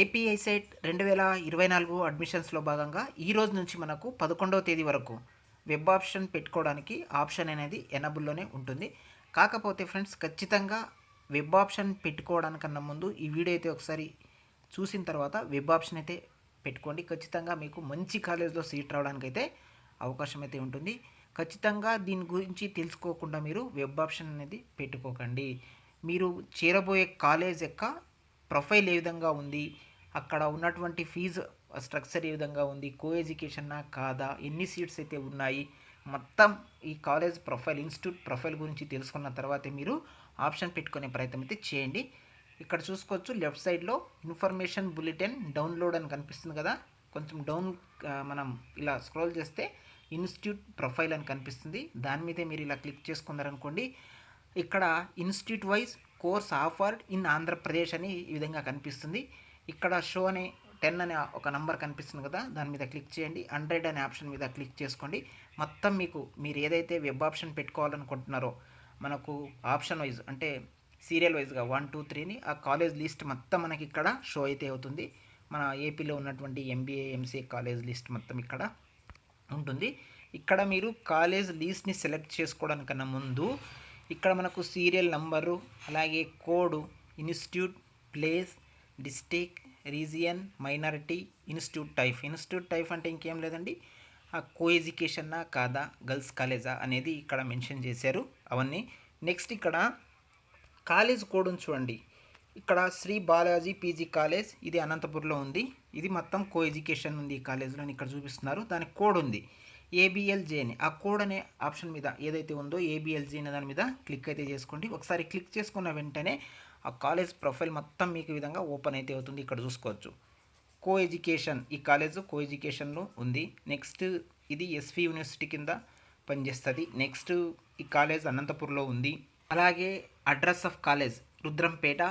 API set 2024 అడ్మిషన్స్లో భాగంగా ఈ రోజు నుంచి మనకు 11వ తేదీ వరకు వెబ్ ఆప్షన్ పెట్టుకోవడానికి ఆప్షన్ అనేది ఎనబుల్లోనే ఉంటుంది. కాకపోతే ఫ్రెండ్స్, ఖచ్చితంగా వెబ్ ఆప్షన్ పెట్టుకోవడానికన్నా ముందు ఈ వీడియో అయితే ఒకసారి చూసిన తర్వాత వెబ్ ఆప్షన్ అయితే పెట్టుకోండి. ఖచ్చితంగా మీకు మంచి కాలేజ్లో సీట్ రావడానికి అయితే అవకాశం అయితే ఉంటుంది. ఖచ్చితంగా దీని గురించి తెలుసుకోకుండా మీరు వెబ్ ఆప్షన్ అనేది పెట్టుకోకండి. మీరు చేరబోయే కాలేజ్ యొక్క ప్రొఫైల్ ఏ విధంగా ఉంది, అక్కడ ఉన్నటువంటి ఫీజు స్ట్రక్చర్ ఏ విధంగా ఉంది, కో ఎడ్యుకేషన్నా కాదా, ఎన్ని సీట్స్ అయితే ఉన్నాయి, మొత్తం ఈ కాలేజ్ ప్రొఫైల్, ఇన్స్టిట్యూట్ ప్రొఫైల్ గురించి తెలుసుకున్న తర్వాతే మీరు ఆప్షన్ పెట్టుకునే ప్రయత్నం అయితే చేయండి. ఇక్కడ చూసుకోవచ్చు లెఫ్ట్ సైడ్లో ఇన్ఫర్మేషన్ బులెటిన్ డౌన్లోడ్ అని కనిపిస్తుంది కదా. కొంచెం మనం ఇలా స్క్రోల్ చేస్తే ఇన్స్టిట్యూట్ ప్రొఫైల్ అని కనిపిస్తుంది. దాని మీదే మీరు ఇలా క్లిక్ చేసుకున్నారనుకోండి, ఇక్కడ institute wise course offered in Andhra Pradesh అని ఈ విధంగా కనిపిస్తుంది. ఇక్కడ షో అనే 10 అనే ఒక నంబర్ కనిపిస్తుంది కదా, దాని మీద క్లిక్ చేయండి. 100 అనే ఆప్షన్ మీద క్లిక్ చేసుకోండి. మొత్తం మీరు ఏదైతే వెబ్ ఆప్షన్ పెట్టుకోవాలనుకుంటున్నారో మనకు ఆప్షన్ వైజ్ అంటే సీరియల్ వైజ్గా 1, 2, 3ని ఆ కాలేజ్ లిస్ట్ మొత్తం మనకి ఇక్కడ షో అయితే అవుతుంది. మన ఏపీలో ఉన్నటువంటి ఎంబీఏ ఎంసీఏ కాలేజ్ లిస్ట్ మొత్తం ఇక్కడ ఉంటుంది. ఇక్కడ మీరు కాలేజ్ లిస్ట్ని సెలెక్ట్ చేసుకోవడానికన్నా ముందు ఇక్కడ మనకు సీరియల్ నంబరు, అలాగే code, institute, place, district, region, minority, institute type అంటే ఇంకేం లేదండి, ఆ కో ఎడ్యుకేషన్నా కాదా, గర్ల్స్ కాలేజా అనేది ఇక్కడ మెన్షన్ చేశారు అవన్నీ. నెక్స్ట్ ఇక్కడ కాలేజ్ కోడ్ని చూడండి. ఇక్కడ శ్రీ బాలాజీ పీజీ కాలేజ్, ఇది అనంతపూర్లో ఉంది. ఇది మొత్తం కో ఎడ్యుకేషన్ ఉంది ఈ కాలేజ్లో, ఇక్కడ చూపిస్తున్నారు. దానికి కోడ్ ఉంది ఏబిఎల్జే అని. ఆ కోడ్ అనే ఆప్షన్ మీద ఏదైతే ఉందో ఏబిఎల్జే అనే దాని మీద క్లిక్ అయితే చేసుకోండి. ఒకసారి క్లిక్ చేసుకున్న వెంటనే ఆ కాలేజ్ ప్రొఫైల్ మొత్తం మీకు ఈ విధంగా ఓపెన్ అయితే అవుతుంది. ఇక్కడ చూసుకోవచ్చు కో ఎడ్యుకేషన్, ఈ కాలేజ్ కో ఎడ్యుకేషన్లో ఉంది. నెక్స్ట్ ఇది ఎస్వి యూనివర్సిటీ కింద పనిచేస్తుంది. నెక్స్ట్ ఈ కాలేజ్ అనంతపూర్లో ఉంది. అలాగే అడ్రస్ ఆఫ్ కాలేజ్ రుద్రంపేట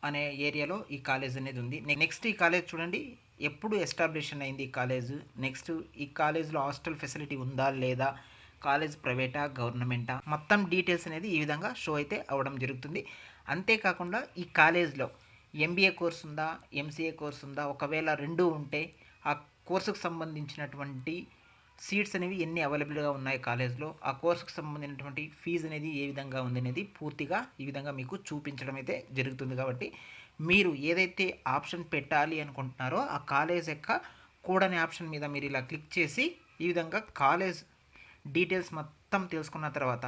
అనే ఏరియాలో ఈ కాలేజ్ అనేది ఉంది. నెక్స్ట్ ఈ కాలేజ్ చూడండి ఎప్పుడు ఎస్టాబ్లిషన్ అయింది ఈ కాలేజ్. నెక్స్ట్ ఈ కాలేజ్లో హాస్టల్ ఫెసిలిటీ ఉందా లేదా, కాలేజ్ ప్రైవేటా గవర్నమెంటా, మొత్తం డీటెయిల్స్ అనేది ఈ విధంగా షో అయితే అవ్వడం జరుగుతుంది. అంతేకాకుండా ఈ కాలేజ్లో ఎంబీఏ కోర్స్ ఉందా, ఎంసీఏ కోర్స్ ఉందా, ఒకవేళ రెండూ ఉంటే ఆ కోర్సుకు సంబంధించినటువంటి సీట్స్ అనేవి ఎన్ని అవైలబుల్గా ఉన్నాయి కాలేజ్లో, ఆ కోర్సుకు సంబంధించినటువంటి ఫీజు అనేది ఏ విధంగా ఉంది అనేది పూర్తిగా ఈ విధంగా మీకు చూపించడం అయితే జరుగుతుంది. కాబట్టి మీరు ఏదైతే ఆప్షన్ పెట్టాలి అనుకుంటున్నారో ఆ కాలేజ్ యొక్క కోడ్ అనే ఆప్షన్ మీద మీరు ఇలా క్లిక్ చేసి ఈ విధంగా కాలేజ్ డీటెయిల్స్ మొత్తం తెలుసుకున్న తర్వాత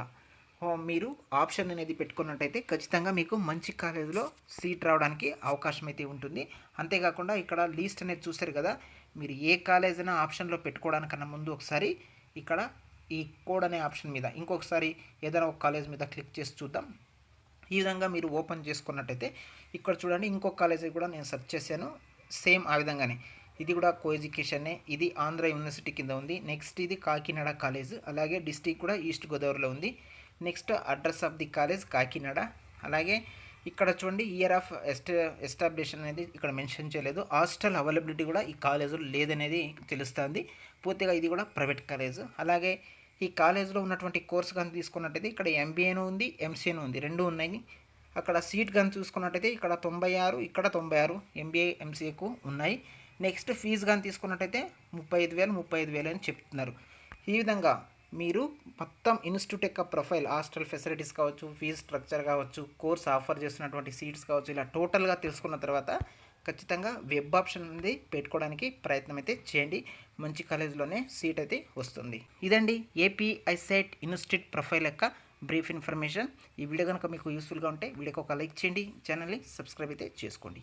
మీరు ఆప్షన్ అనేది పెట్టుకున్నట్టయితే ఖచ్చితంగా మీకు మంచి కాలేజీలో సీట్ రావడానికి అవకాశం అయితే ఉంటుంది. అంతేకాకుండా ఇక్కడ లిస్ట్ అనేది చూస్తారు కదా, మీరు ఏ కాలేజ్ అయినా ఆప్షన్లో పెట్టుకోవడానికన్నా ముందు ఒకసారి ఇక్కడ ఈ కోడ్ అనే ఆప్షన్ మీద ఇంకొకసారి ఏదైనా ఒక కాలేజ్ మీద క్లిక్ చేసి చూద్దాం. ఈ విధంగా మీరు ఓపెన్ చేసుకున్నట్టయితే ఇక్కడ చూడండి ఇంకొక కాలేజీ కూడా నేను సెర్చ్ చేశాను, సేమ్ ఆ విధంగానే ఇది కూడా కో ఎడ్యుకేషనే. ఇది ఆంధ్ర యూనివర్సిటీ కింద ఉంది. నెక్స్ట్ ఇది కాకినాడ కాలేజ్, అలాగే డిస్ట్రిక్ట్ కూడా ఈస్ట్ గోదావరిలో ఉంది. Next address of the college Kakinada. అలాగే ఇక్కడ చూడండి ఇయర్ ఆఫ్ ఎస్టాబ్లిషన్ అనేది ఇక్కడ మెన్షన్ చేయలేదు. హాస్టల్ అవైలబిలిటీ కూడా ఈ కాలేజీలో లేదనేది తెలుస్తుంది. పూర్తిగా ఇది కూడా ప్రైవేట్ కాలేజ్. అలాగే ఈ కాలేజ్లో ఉన్నటువంటి కోర్సు కానీ తీసుకున్నట్టయితే ఇక్కడ ఎంబీఏను ఉంది, ఎంసీఏను ఉంది, రెండు ఉన్నాయి. అక్కడ సీట్ కానీ చూసుకున్నట్టయితే ఇక్కడ 96, ఇక్కడ 96 ఎంబీఏ ఎంసీఏకు ఉన్నాయి. నెక్స్ట్ ఫీజు కానీ తీసుకున్నట్టయితే 35,000 అని చెప్తున్నారు. ఈ విధంగా మీరు మొత్తం ఇన్స్టిట్యూట్ యొక్క ప్రొఫైల్, హాస్టల్ ఫెసిలిటీస్ కావచ్చు, ఫీజు స్ట్రక్చర్ కావచ్చు, కోర్స్ ఆఫర్ చేస్తున్నటువంటి సీట్స్ కావచ్చు, ఇలా టోటల్గా తెలుసుకున్న తర్వాత ఖచ్చితంగా వెబ్ ఆప్షన్ అనేది పెట్టుకోవడానికి ప్రయత్నం అయితే చేయండి. మంచి కాలేజ్లోనే సీట్ అయితే వస్తుంది. ఇదండి ఏపీఐ సెట్ ఇన్స్టిట్యూట్ ప్రొఫైల్ యొక్క బ్రీఫ్ ఇన్ఫర్మేషన్. ఈ వీడియో కనుక మీకు యూస్ఫుల్గా ఉంటే వీడియోకి ఒక లైక్ చేయండి, ఛానల్ని సబ్స్క్రైబ్ అయితే చేసుకోండి.